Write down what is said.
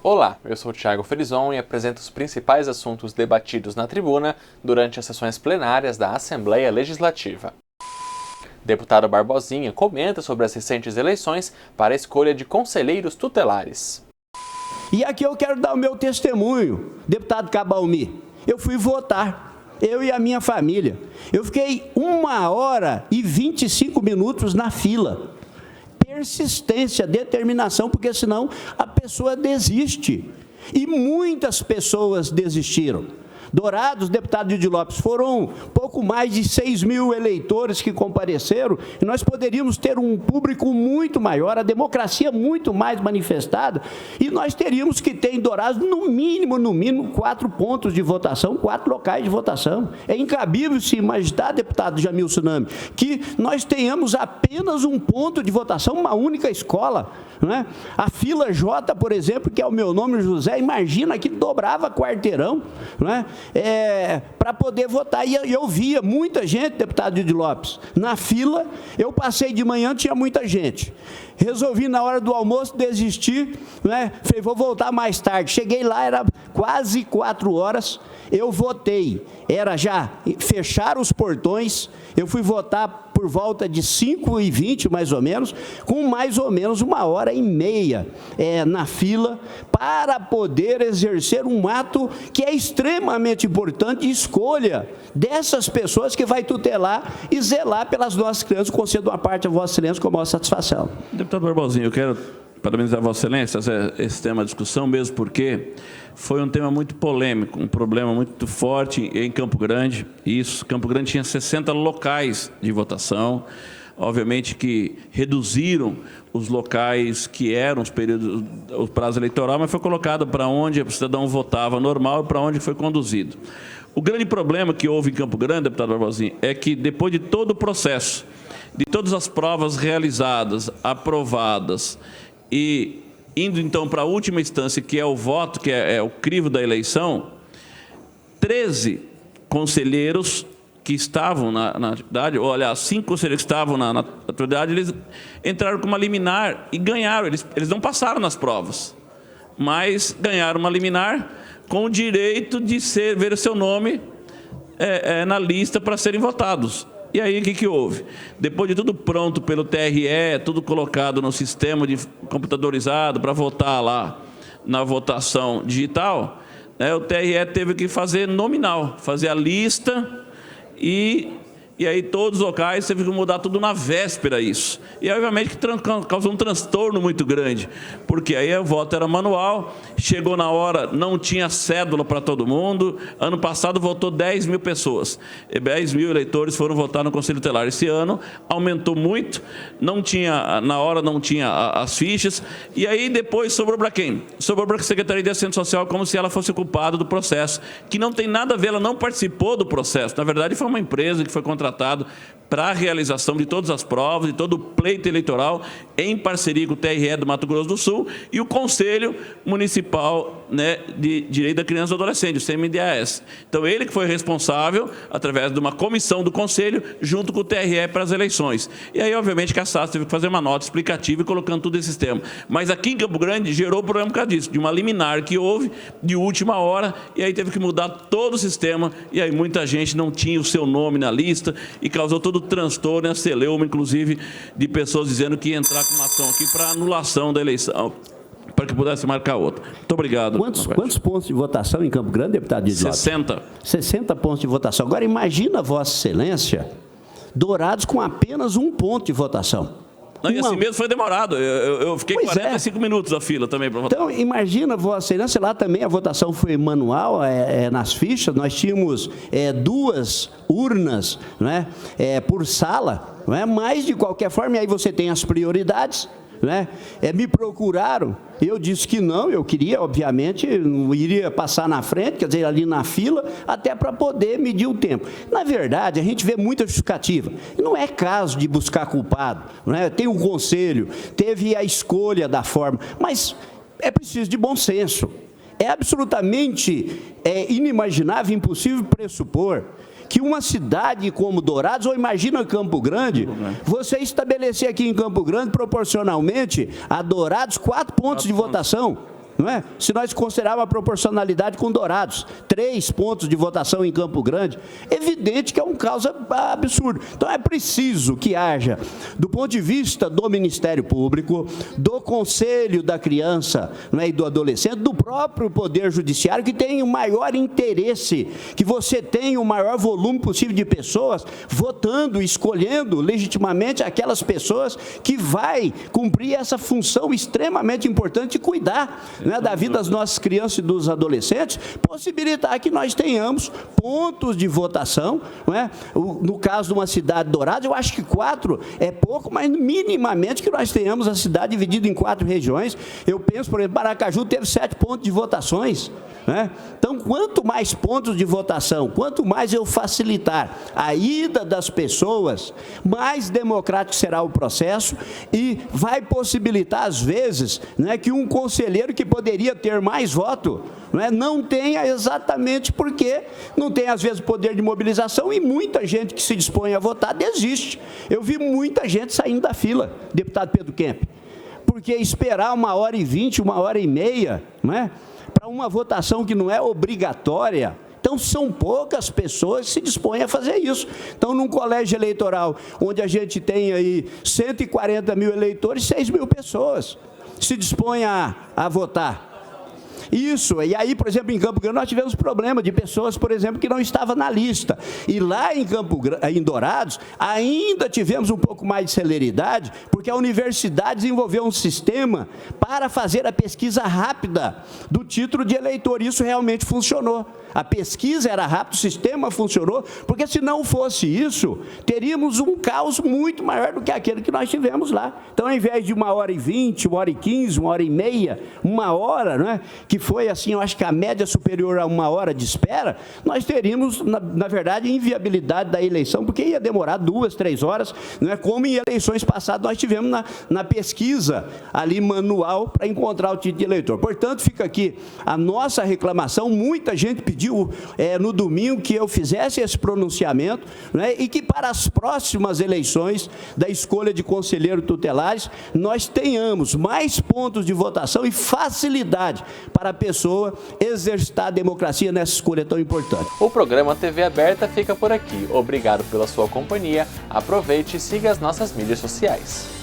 Olá, eu sou o Thiago Felizon e apresento os principais assuntos debatidos na tribuna durante as sessões plenárias da Assembleia Legislativa. Deputado Barbosinha comenta sobre as recentes eleições para a escolha de conselheiros tutelares. E aqui eu quero dar o meu testemunho, deputado Cabalmi. Eu fui votar, eu e a minha família. Eu fiquei 1h25 na fila. Persistência, determinação, porque senão a pessoa desiste. E muitas pessoas desistiram. Dourados, deputado Didi Lopes, foram pouco mais de 6.000 eleitores que compareceram, e nós poderíamos ter um público muito maior, a democracia muito mais manifestada, e nós teríamos que ter em Dourados, no mínimo, 4 pontos de votação, 4 locais de votação. É incabível se imaginar, deputado Jamil Tsunami, que nós tenhamos apenas um ponto de votação, uma única escola. Não é? A fila J, por exemplo, que é o meu nome, José, imagina que dobrava quarteirão, não é? Para poder votar. E eu via muita gente, deputado Didi Lopes, na fila. Eu passei de manhã, tinha muita gente. Resolvi, na hora do almoço, desistir, né? Falei, vou voltar mais tarde. Cheguei lá, era quase 4 horas, eu votei. Era já fechar os portões, eu fui votar por volta de 5h20, mais ou menos, com mais ou menos 1h30 na fila, para poder exercer um ato que é extremamente importante, de escolha dessas pessoas que vai tutelar e zelar pelas nossas crianças. Concedo uma parte a Vossa Excelência com a maior satisfação. Deputado Barbosinha, eu quero parabenizar a Vossa Excelência, esse tema de discussão, mesmo porque foi um tema muito polêmico, um problema muito forte em Campo Grande. Isso, Campo Grande tinha 60 locais de votação, obviamente que reduziram os locais que eram os períodos, o prazo eleitoral, mas foi colocado para onde o cidadão votava normal e para onde foi conduzido. O grande problema que houve em Campo Grande, deputado Barbosinha, é que depois de todo o processo, de todas as provas realizadas, aprovadas e indo então para a última instância, que é o voto, que é o crivo da eleição, 13 conselheiros que estavam na atividade, ou aliás, 5 conselheiros que estavam na atividade, eles entraram com uma liminar e ganharam. Eles não passaram nas provas, mas ganharam uma liminar com o direito de ver o seu nome na lista para serem votados. E aí, o que houve? Depois de tudo pronto pelo TRE, tudo colocado no sistema computadorizado para votar lá na votação digital, o TRE teve que fazer nominal, fazer a lista e aí todos os locais teve que mudar tudo na véspera isso. E obviamente que causou um transtorno muito grande, porque aí o voto era manual, chegou na hora, não tinha cédula para todo mundo. Ano passado votou 10.000 pessoas, 10.000 eleitores foram votar no Conselho Tutelar. Esse ano aumentou muito, não tinha, na hora não tinha as fichas, e aí depois sobrou para quem? Sobrou para a Secretaria de Assistência Social, como se ela fosse culpada do processo, que não tem nada a ver, ela não participou do processo. Na verdade, foi uma empresa que foi contratada para a realização de todas as provas, de todo o pleito eleitoral, em parceria com o TRE do Mato Grosso do Sul e o Conselho Municipal de Direito da Criança e do Adolescente, o CMDAS. Então, ele que foi responsável, através de uma comissão do Conselho, junto com o TRE para as eleições. E aí, obviamente, que a SAS teve que fazer uma nota explicativa e colocando tudo esse sistema. Mas aqui em Campo Grande gerou problema por causa disso, de uma liminar que houve de última hora, e aí teve que mudar todo o sistema, e aí muita gente não tinha o seu nome na lista, e causou todo o transtorno, a celeuma, inclusive, de pessoas dizendo que ia entrar com uma ação aqui para anulação da eleição, para que pudesse marcar outra. Muito obrigado. Quantos pontos de votação em Campo Grande, deputado Didi Lopes? 60. 60 pontos de votação. Agora, imagina, Vossa Excelência, Dourados com apenas um ponto de votação. Não, e assim mesmo foi demorado. Eu fiquei 45 minutos na fila também para votar. Então, imagina, Vossa Excelência, lá também a votação foi manual, nas fichas. Nós tínhamos 2 urnas, não é? Por sala, não é? Mas, de qualquer forma, aí você tem as prioridades. Me procuraram, eu disse que não, eu queria, obviamente, não iria passar na frente, quer dizer, ali na fila, até para poder medir o tempo. Na verdade, a gente vê muita justificativa. Não é caso de buscar culpado, tem um conselho, teve a escolha da forma, mas é preciso de bom senso. É absolutamente inimaginável, impossível pressupor que uma cidade como Dourados, ou imagina Campo Grande, você estabelecer aqui em Campo Grande, proporcionalmente a Dourados, 4 pontos de votação. não é? Se nós considerarmos a proporcionalidade com Dourados, 3 pontos de votação em Campo Grande, evidente que é um caso absurdo. Então é preciso que haja, do ponto de vista do Ministério Público, do Conselho da Criança, não é, e do Adolescente, do próprio Poder Judiciário, que tem o maior interesse, que você tenha o maior volume possível de pessoas votando, escolhendo legitimamente aquelas pessoas que vai cumprir essa função extremamente importante de cuidar, né, da vida das nossas crianças e dos adolescentes, possibilitar que nós tenhamos pontos de votação, não é? No caso de uma cidade Dourados, eu acho que 4 é pouco, mas minimamente que nós tenhamos a cidade dividida em 4 regiões. Eu penso, por exemplo, Aracaju teve 7 pontos de votações, né? Então, quanto mais pontos de votação, quanto mais eu facilitar a ida das pessoas, mais democrático será o processo e vai possibilitar, às vezes, né, que um conselheiro que poderia ter mais voto, não tenha, exatamente porque não tem, às vezes, poder de mobilização, e muita gente que se dispõe a votar desiste. Eu vi muita gente saindo da fila, deputado Pedro Kemp, porque esperar 1h20, 1h30, para uma votação que não é obrigatória. Então, são poucas pessoas que se dispõem a fazer isso. Então, num colégio eleitoral, onde a gente tem aí 140 mil eleitores, 6 mil pessoas se dispõem a votar. Isso, e aí, por exemplo, em Campo Grande nós tivemos problema de pessoas, por exemplo, que não estavam na lista. E lá em Dourados, ainda tivemos um pouco mais de celeridade, porque a universidade desenvolveu um sistema para fazer a pesquisa rápida do título de eleitor. Isso realmente funcionou. A pesquisa era rápida, o sistema funcionou, porque se não fosse isso, teríamos um caos muito maior do que aquele que nós tivemos lá. Então, ao invés de 1h20, 1h15, 1h30, 1 hora, não é? Que foi assim, eu acho que a média superior a 1 hora de espera, nós teríamos, na verdade, inviabilidade da eleição, porque ia demorar 2, 3 horas, não é? Como em eleições passadas nós tivemos na pesquisa ali manual para encontrar o título de eleitor. Portanto, fica aqui a nossa reclamação. Muita gente pediu no domingo que eu fizesse esse pronunciamento, né, e que para as próximas eleições da escolha de conselheiros tutelares nós tenhamos mais pontos de votação e facilidade para a pessoa exercitar a democracia nessa escolha tão importante. O programa TV Aberta fica por aqui. Obrigado pela sua companhia. Aproveite e siga as nossas mídias sociais.